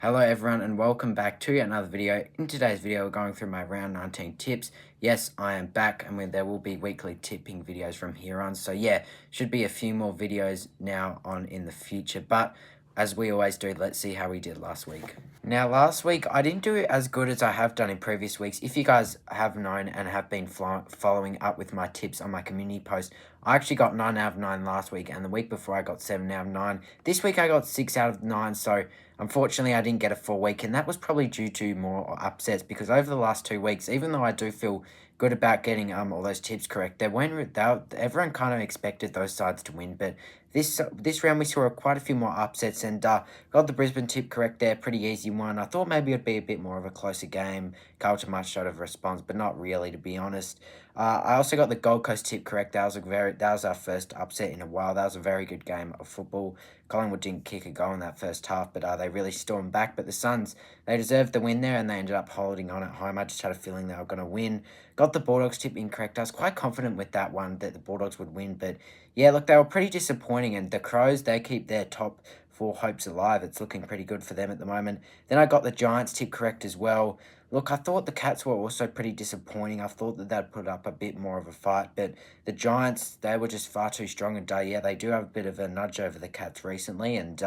Hello everyone and welcome back to another video. In today's video, we're going through my round 19 tips. Yes, I am back and there will be weekly tipping videos from here on. So yeah, should be a few more videos now on in the future. But as we always do, let's see how we did last week. Now, last week, I didn't do as good as I have done in previous weeks. If you guys have known and have been following up with my tips on my community post, I actually got 9 out of 9 last week, and the week before I got 7 out of 9. This week I got 6 out of 9, so unfortunately I didn't get a full week, and that was probably due to more upsets, because over the last 2 weeks, even though I do feel good about getting all those tips correct, everyone kind of expected those sides to win, but this round we saw quite a few more upsets, and got the Brisbane tip correct there, pretty easy one. I thought maybe it'd be a bit more of a closer game. Carlton much short of a response, but not really, to be honest. I also got the Gold Coast tip correct. That was our first upset in a while. That was a very good game of football. Collingwood didn't kick a goal in that first half, but they really stormed back. But the Suns, they deserved the win there, and they ended up holding on at home. I just had a feeling they were going to win. Got the Bulldogs tip incorrect. I was quite confident with that one that the Bulldogs would win, but yeah, look, they were pretty disappointing. And the Crows, they keep their top four hopes alive. It's looking pretty good for them at the moment. Then I got the Giants tip correct as well. Look, I thought the Cats were also pretty disappointing. I thought that they'd put up a bit more of a fight, but the Giants, they were just far too strong. And yeah, they do have a bit of a nudge over the Cats recently, and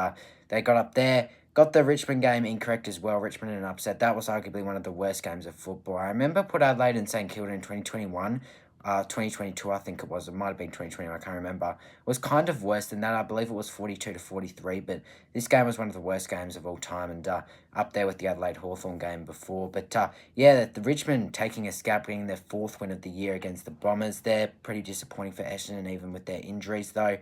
they got up there. Got the Richmond game incorrect as well. Richmond in an upset. That was arguably one of the worst games of football. I remember Port Adelaide and St Kilda in 2021. 2022, I think it was. It might have been 2021, I can't remember. It was kind of worse than that. I believe it was 42-43, but this game was one of the worst games of all time, and up there with the Adelaide Hawthorn game before. But yeah, the Richmond taking a scalp, getting their fourth win of the year against the Bombers. They're pretty disappointing for Essendon, even with their injuries, though.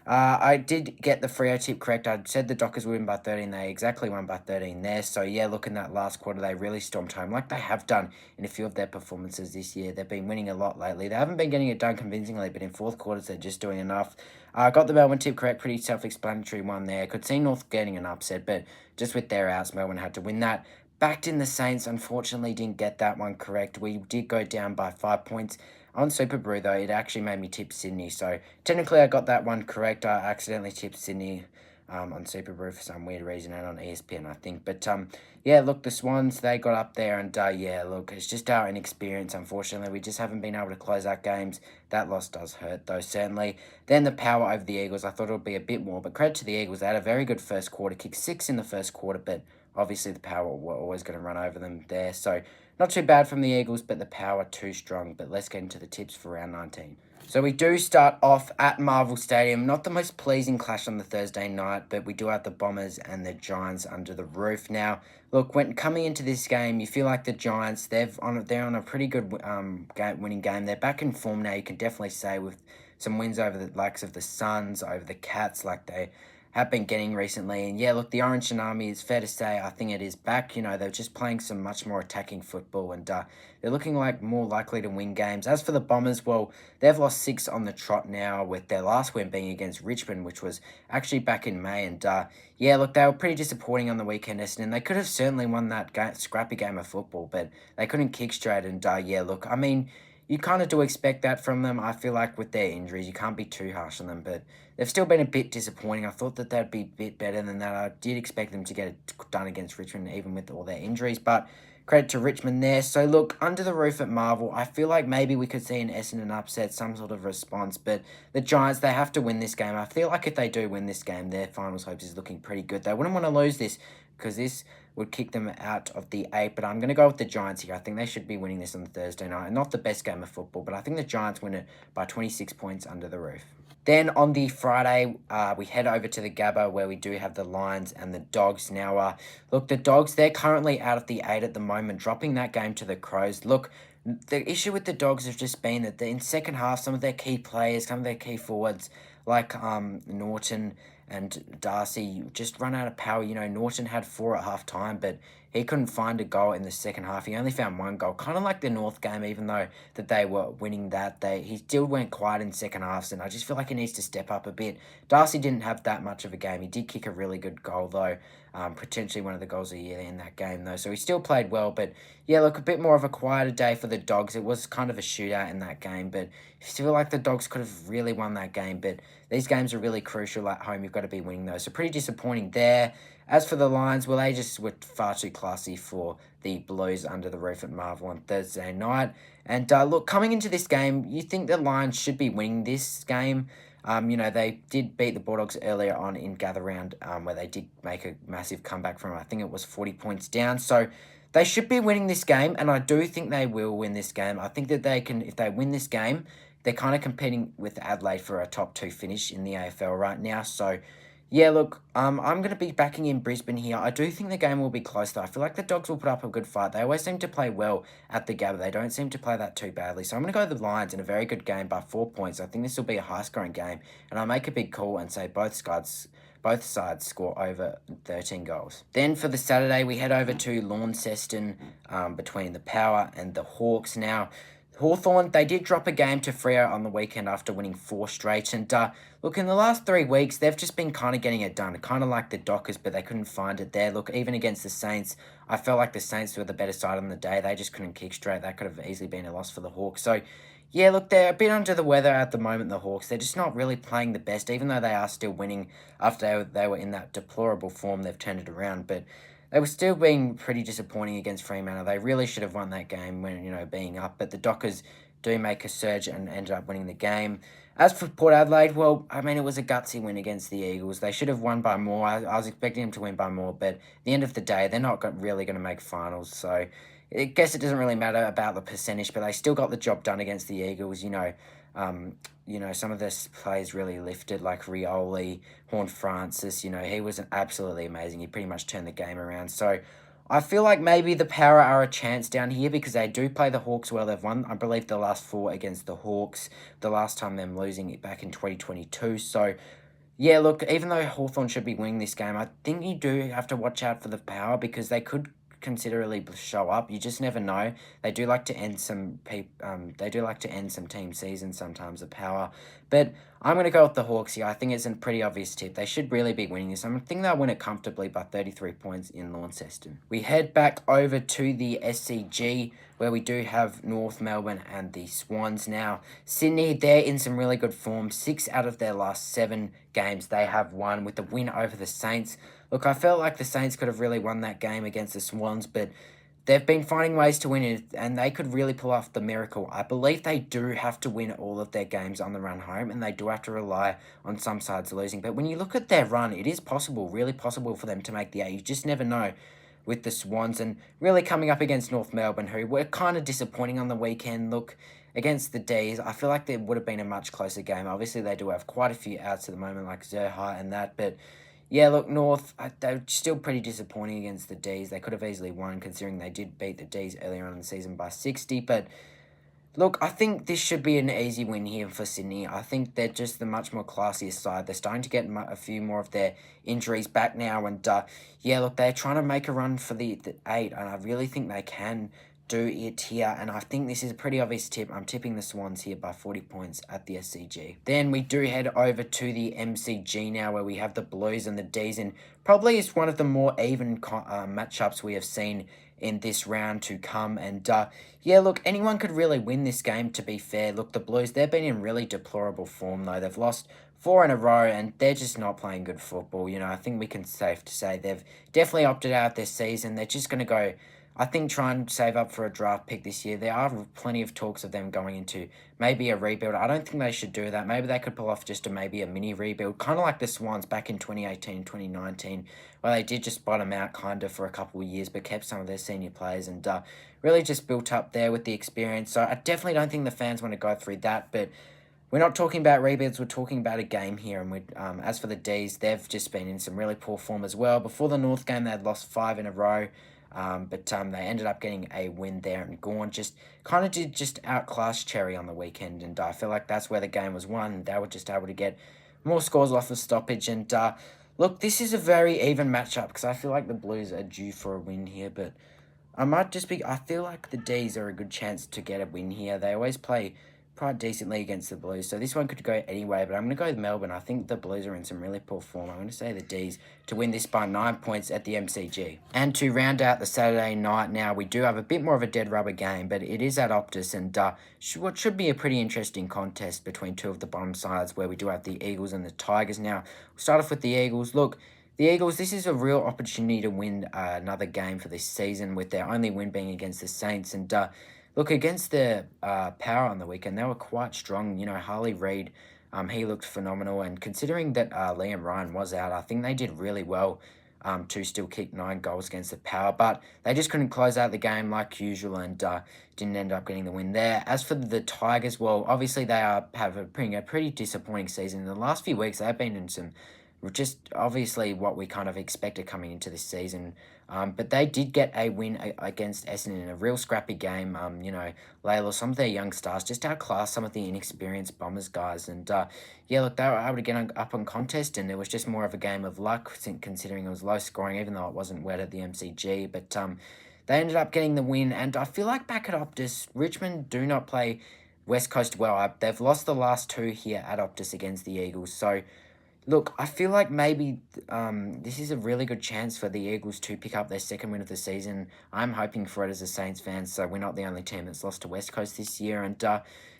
I did get the Freo tip correct. I said the Dockers would win by 13. They exactly won by 13 there. So, yeah, look, in that last quarter, they really stormed home like they have done in a few of their performances this year. They've been winning a lot lately. They haven't been getting it done convincingly, but in fourth quarters, they're just doing enough. I got the Melbourne tip correct. Pretty self-explanatory one there. Could see North getting an upset, but just with their outs, Melbourne had to win that. Backed in the Saints, unfortunately, didn't get that one correct. We did go down by 5 points. On Super Brew, though, it actually made me tip Sydney. So, technically, I got that one correct. I accidentally tipped Sydney on Super Brew for some weird reason, and on ESPN, I think. But, yeah, look, the Swans, they got up there, and, yeah, look, it's just our inexperience, unfortunately. We just haven't been able to close out games. That loss does hurt, though, certainly. Then the power over the Eagles, I thought it would be a bit more, but credit to the Eagles. They had a very good first quarter, kicked 6 in the first quarter, but obviously the power were always going to run over them there. So, not too bad from the Eagles, but the power too strong. But let's get into the tips for round 19. So we do start off at Marvel Stadium. Not the most pleasing clash on the Thursday night, but we do have the Bombers and the Giants under the roof. Now, look, when coming into this game, you feel like the Giants, they're on a pretty good winning game. They're back in form now, you can definitely say, with some wins over the likes of the Suns, over the Cats, like they have been getting recently. And yeah, look, the Orange Tsunami, is fair to say, I think it is back. You know, they're just playing some much more attacking football, and they're looking like more likely to win games. As for the Bombers, well, they've lost 6 on the trot now, with their last win being against Richmond, which was actually back in May. And yeah, look, they were pretty disappointing on the weekend, Essendon. They could have certainly won that scrappy game of football, but they couldn't kick straight. And yeah, look, I mean, you kind of do expect that from them. I feel like with their injuries, you can't be too harsh on them, but they've still been a bit disappointing. I thought that they'd be a bit better than that. I did expect them to get it done against Richmond, even with all their injuries, but credit to Richmond there. So, look, under the roof at Marvel, I feel like maybe we could see an Essendon upset, some sort of response, but the Giants, they have to win this game. I feel like if they do win this game, their finals hopes is looking pretty good. They wouldn't want to lose this, because this would kick them out of the 8, but I'm going to go with the Giants here. I think they should be winning this on Thursday night. Not the best game of football, but I think the Giants win it by 26 points under the roof. Then on the Friday, we head over to the Gabba, where we do have the Lions and the Dogs. Now, look, the Dogs, they're currently out of the 8 at the moment, dropping that game to the Crows. Look, the issue with the Dogs has just been that in second half, some of their key players, some of their key forwards, like Norton and Darcy, just run out of power. You know, Norton had 4 at half time, but he couldn't find a goal in the second half. He only found 1 goal, kind of like the North game. Even though that they were winning that, he still went quiet in second halves, and I just feel like he needs to step up a bit. Darcy didn't have that much of a game. He did kick a really good goal, though, potentially one of the goals of the year in that game, though, so he still played well. But yeah, look, a bit more of a quieter day for the Dogs. It was kind of a shootout in that game, but I feel like the Dogs could have really won that game. But these games are really crucial at home. You've got to be winning those. So pretty disappointing there. As for the Lions, well, they just were far too classy for the Blues under the roof at Marvel on Thursday night. And look, coming into this game, you think the Lions should be winning this game. They did beat the Bulldogs earlier on in Gather Round, where they did make a massive comeback from, I think it was 40 points down. So they should be winning this game, and I do think they will win this game. I think that they can, if they win this game, they're kind of competing with Adelaide for a top 2 finish in the AFL right now. So yeah, look, I'm going to be backing in Brisbane here. I do think the game will be close, though. I feel like the Dogs will put up a good fight. They always seem to play well at the Gabba. They don't seem to play that too badly. So I'm going to go the Lions in a very good game by 4 points. I think this will be a high-scoring game, and I'll make a big call and say both sides score over 13 goals. Then for the Saturday, we head over to Launceston between the Power and the Hawks. Now, Hawthorn, they did drop a game to Freo on the weekend after winning 4 straight. And look, in the last 3 weeks, they've just been kind of getting it done. Kind of like the Dockers, but they couldn't find it there. Look, even against the Saints, I felt like the Saints were the better side on the day. They just couldn't kick straight. That could have easily been a loss for the Hawks. So, yeah, look, they're a bit under the weather at the moment, the Hawks. They're just not really playing the best, even though they are still winning after they were in that deplorable form. They've turned it around, but they were still being pretty disappointing against Fremantle. They really should have won that game when, being up. But the Dockers do make a surge and ended up winning the game. As for Port Adelaide, well, I mean, it was a gutsy win against the Eagles. They should have won by more. I was expecting them to win by more. But at the end of the day, they're not really going to make finals. So I guess it doesn't really matter about the percentage. But they still got the job done against the Eagles, some of the players really lifted, like Rioli, Horn Francis, he was absolutely amazing. He pretty much turned the game around. So I feel like maybe the Power are a chance down here because they do play the Hawks well. They've won, I believe, the last 4 against the Hawks, the last time them losing it back in 2022. So yeah, look, even though Hawthorn should be winning this game, I think you do have to watch out for the Power because they could considerably show up. You just never know. They do like to end some team seasons sometimes, the Power. But I'm going to go with the Hawks here. I think it's a pretty obvious tip. They should really be winning this. I think they'll win it comfortably by 33 points in Launceston. We head back over to the SCG where we do have North Melbourne and the Swans. Now, Sydney, they're in some really good form. 6 out of their last 7 games they have won with the win over the Saints. Look, I felt like the Saints could have really won that game against the Swans, but they've been finding ways to win it, and they could really pull off the miracle. I believe they do have to win all of their games on the run home, and they do have to rely on some sides losing. But when you look at their run, it is possible, really possible for them to make the 8. You just never know with the Swans, and really coming up against North Melbourne, who were kind of disappointing on the weekend. Look, against the D's, I feel like there would have been a much closer game. Obviously, they do have quite a few outs at the moment, like Zerha and that, but yeah, look, North, they're still pretty disappointing against the Ds. They could have easily won considering they did beat the Ds earlier on in the season by 60. But look, I think this should be an easy win here for Sydney. I think they're just the much more classiest side. They're starting to get a few more of their injuries back now. And yeah, look, they're trying to make a run for the 8. And I really think they can do it here, and I think this is a pretty obvious tip. I'm tipping the Swans here by 40 points at the SCG. Then we do head over to the MCG now, where we have the Blues and the Ds, and probably it's one of the more even matchups we have seen in this round to come. And yeah, look, anyone could really win this game, to be fair. Look, the Blues, they've been in really deplorable form, though. They've lost 4 in a row, and they're just not playing good football. I think we can safe to say they've definitely opted out this season. They're just going to go, I think, try and save up for a draft pick this year. There are plenty of talks of them going into maybe a rebuild. I don't think they should do that. Maybe they could pull off just maybe a mini rebuild, kind of like the Swans back in 2018, 2019, where they did just bottom out kind of for a couple of years, but kept some of their senior players and really just built up there with the experience. So I definitely don't think the fans want to go through that, but we're not talking about rebuilds, we're talking about a game here. And as for the Ds, they've just been in some really poor form as well. Before the North game, they had lost 5 in a row. But they ended up getting a win there, and Gawn just kind of did just outclass Cherry on the weekend, and I feel like that's where the game was won. They were just able to get more scores off the stoppage, and look, this is a very even matchup because I feel like the Blues are due for a win here, but I feel like the Ds are a good chance to get a win here. They always play quite decently against the Blues, so this one could go anyway, but I'm going to go with Melbourne. I think the Blues are in some really poor form. I'm going to say the Ds to win this by 9 points at the MCG. And to round out the Saturday night now, we do have a bit more of a dead rubber game, but it is at Optus, and what should be a pretty interesting contest between two of the bottom sides, where we do have the Eagles and the Tigers. Now, we'll start off with the Eagles. Look, the Eagles, this is a real opportunity to win another game for this season, with their only win being against the Saints. And look, against the Power on the weekend, they were quite strong. Harley Reid, he looked phenomenal. And considering that Liam Ryan was out, I think they did really well to still kick 9 goals against the Power. But they just couldn't close out the game like usual, and didn't end up getting the win there. As for the Tigers, well, obviously they have a pretty disappointing season. In the last few weeks, they've been in some just obviously what we kind of expected coming into this season. But they did get a win against Essendon in a real scrappy game. Layla, some of their young stars just outclassed some of the inexperienced Bombers guys. And yeah, look, they were able to get up on contest, and it was just more of a game of luck, considering it was low scoring, even though it wasn't wet at the MCG. But they ended up getting the win, and I feel like back at Optus, Richmond do not play West Coast well. They've lost the last two here at Optus against the Eagles. So look, I feel like maybe this is a really good chance for the Eagles to pick up their second win of the season. I'm hoping for it as a Saints fan, so we're not the only team that's lost to West Coast this year. And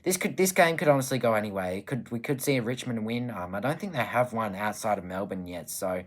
this game could honestly go anyway. We could see a Richmond win. I don't think they have one outside of Melbourne yet, so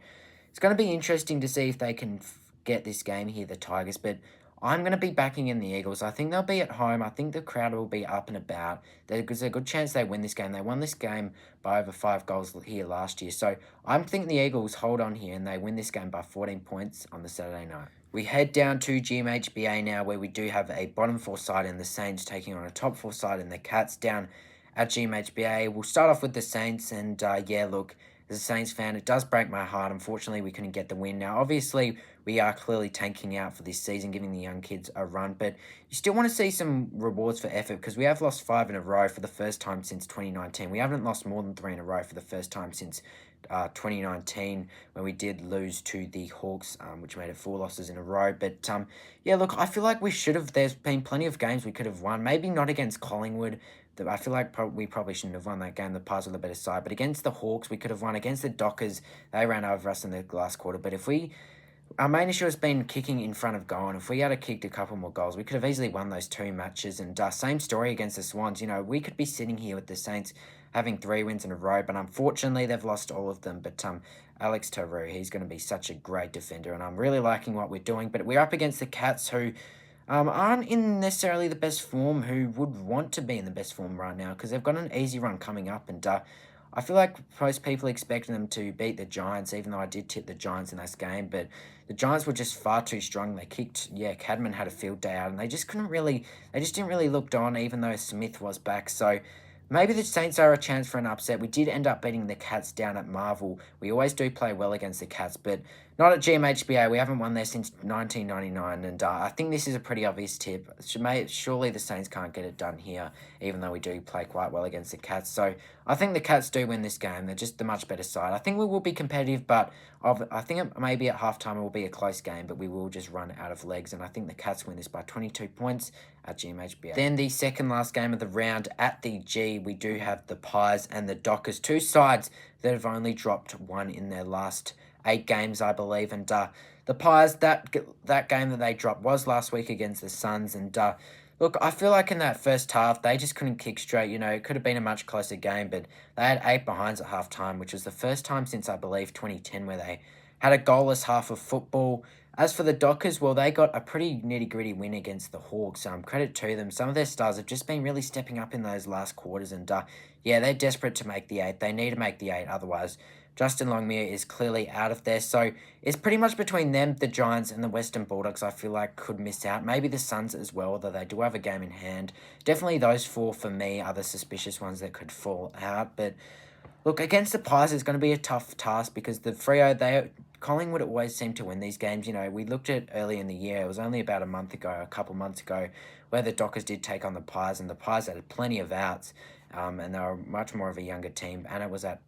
it's going to be interesting to see if they can get this game here, the Tigers. But I'm going to be backing in the Eagles. I think they'll be at home. I think the crowd will be up and about. There's a good chance they win this game. They won this game by over 5 goals here last year. So I'm thinking the Eagles hold on here and they win this game by 14 points on the Saturday night. We head down to GMHBA now, where we do have a bottom four side in the Saints taking on a top four side in the Cats down at GMHBA. We'll start off with the Saints, and yeah, look, as a Saints fan, it does break my heart. Unfortunately, we couldn't get the win. Now, obviously, we are clearly tanking out for this season, giving the young kids a run, but you still want to see some rewards for effort, because we have lost 5 in a row for the first time since 2019. We haven't lost more than 3 in a row for the first time since 2019, when we did lose to the Hawks, which made it 4 losses in a row. But yeah, look, I feel like we should have. There's been plenty of games we could have won. Maybe not against Collingwood. I feel like we probably shouldn't have won that game. The Pies were the better side. But against the Hawks, we could have won. Against the Dockers, they ran over us in the last quarter. But our main issue has been kicking in front of goal, and if we had kicked a couple more goals, we could have easily won those 2 matches. And same story against the Swans. We could be sitting here with the Saints having 3 wins in a row, but unfortunately they've lost all of them. But Alex Taru, he's going to be such a great defender, and I'm really liking what we're doing. But we're up against the Cats, who aren't in necessarily the best form, who would want to be in the best form right now, because they've got an easy run coming up. And I feel like most people expected them to beat the Giants, even though I did tip the Giants in this game. But the Giants were just far too strong. They kicked, Cadman had a field day out, and they just didn't really look on, even though Smith was back. So maybe the Saints are a chance for an upset. We did end up beating the Cats down at Marvel. We always do play well against the Cats, but not at GMHBA. We haven't won there since 1999, and I think this is a pretty obvious tip. Surely the Saints can't get it done here, even though we do play quite well against the Cats. So I think the Cats do win this game. They're just the much better side. I think we will be competitive, but I think maybe at halftime it will be a close game, but we will just run out of legs, and I think the Cats win this by 22 points at GMHBA. Then the second last game of the round at the G, we do have the Pies and the Dockers, 2 sides that have only dropped 1 in their last 8 games, I believe. And the Pies, that game that they dropped was last week against the Suns. And look, I feel like in that first half, they just couldn't kick straight. It could have been a much closer game, but they had 8 behinds at halftime, which was the first time since, I believe, 2010, where they had a goalless half of football. As for the Dockers, well, they got a pretty nitty-gritty win against the Hawks. Credit to them. Some of their stars have just been really stepping up in those last quarters. And yeah, they're desperate to make the 8. They need to make the 8, otherwise Justin Longmire is clearly out of there. So it's pretty much between them, the Giants, and the Western Bulldogs, I feel like could miss out. Maybe the Suns as well, though they do have a game in hand. Definitely those 4 for me are the suspicious ones that could fall out. But look, against the Pies, it's going to be a tough task, because the Freo, Collingwood always seem to win these games. We looked at early in the year. It was only about a couple months ago, where the Dockers did take on the Pies, and the Pies had plenty of outs, and they were much more of a younger team, and it was at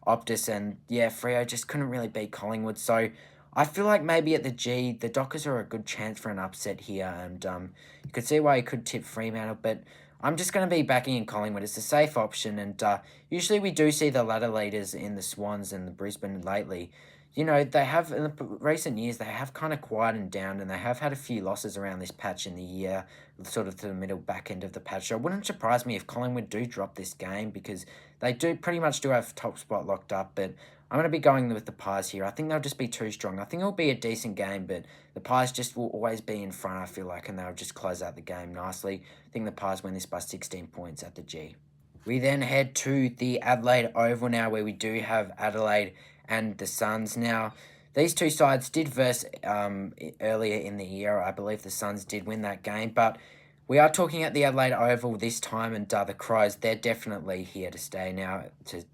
Optus, and yeah, Freo just couldn't really beat Collingwood. So I feel like maybe at the G, the Dockers are a good chance for an upset here, and you could see why you could tip Fremantle, but I'm just going to be backing in Collingwood. It's a safe option, and usually we do see the ladder leaders in the Swans and the Brisbane lately. They have, in the recent years, they have kind of quietened down, and they have had a few losses around this patch in the year, sort of to the middle back end of the patch. So it wouldn't surprise me if Collingwood do drop this game, because they do pretty much have top spot locked up. But I'm going to be going with the Pies here. I think they'll just be too strong. I think it'll be a decent game, but the Pies just will always be in front, I feel like, and they'll just close out the game nicely. I think the Pies win this by 16 points at the G. We then head to the Adelaide Oval now, where we do have Adelaide and the Suns. Now, these two sides did verse earlier in the year. I believe the Suns did win that game, but we are talking at the Adelaide Oval this time, and the Crows, they're definitely here to stay now.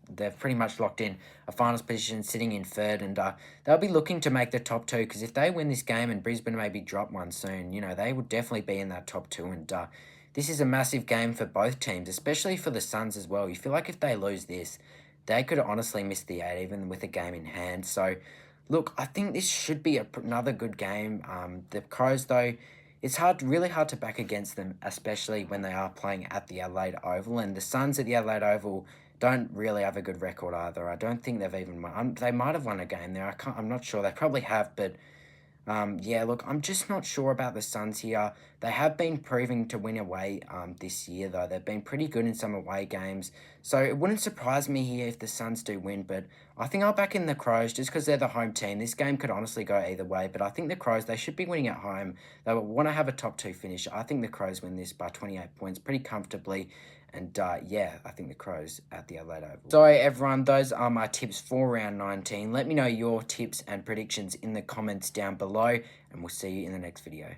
They've pretty much locked in a finals position, sitting in third, and they'll be looking to make the top two, because if they win this game and Brisbane maybe drop one soon, they would definitely be in that top two, and this is a massive game for both teams, especially for the Suns as well. You feel like if they lose this, they could honestly miss the 8 even with a game in hand. So, look, I think this should be another good game. The Crows, though, it's really hard to back against them, especially when they are playing at the Adelaide Oval. And the Suns at the Adelaide Oval don't really have a good record either. I don't think they've even won. They might have won a game there. I'm not sure. They probably have, but yeah, look, I'm just not sure about the Suns here. They have been proving to win away this year, though. They've been pretty good in some away games. So it wouldn't surprise me here if the Suns do win, but I think I'll back in the Crows just because they're the home team. This game could honestly go either way, but I think the Crows, they should be winning at home. They will want to have a top two finish. I think the Crows win this by 28 points pretty comfortably. And yeah, I think the Crows at the Adelaide Oval. So everyone, those are my tips for round 19. Let me know your tips and predictions in the comments down below, and we'll see you in the next video.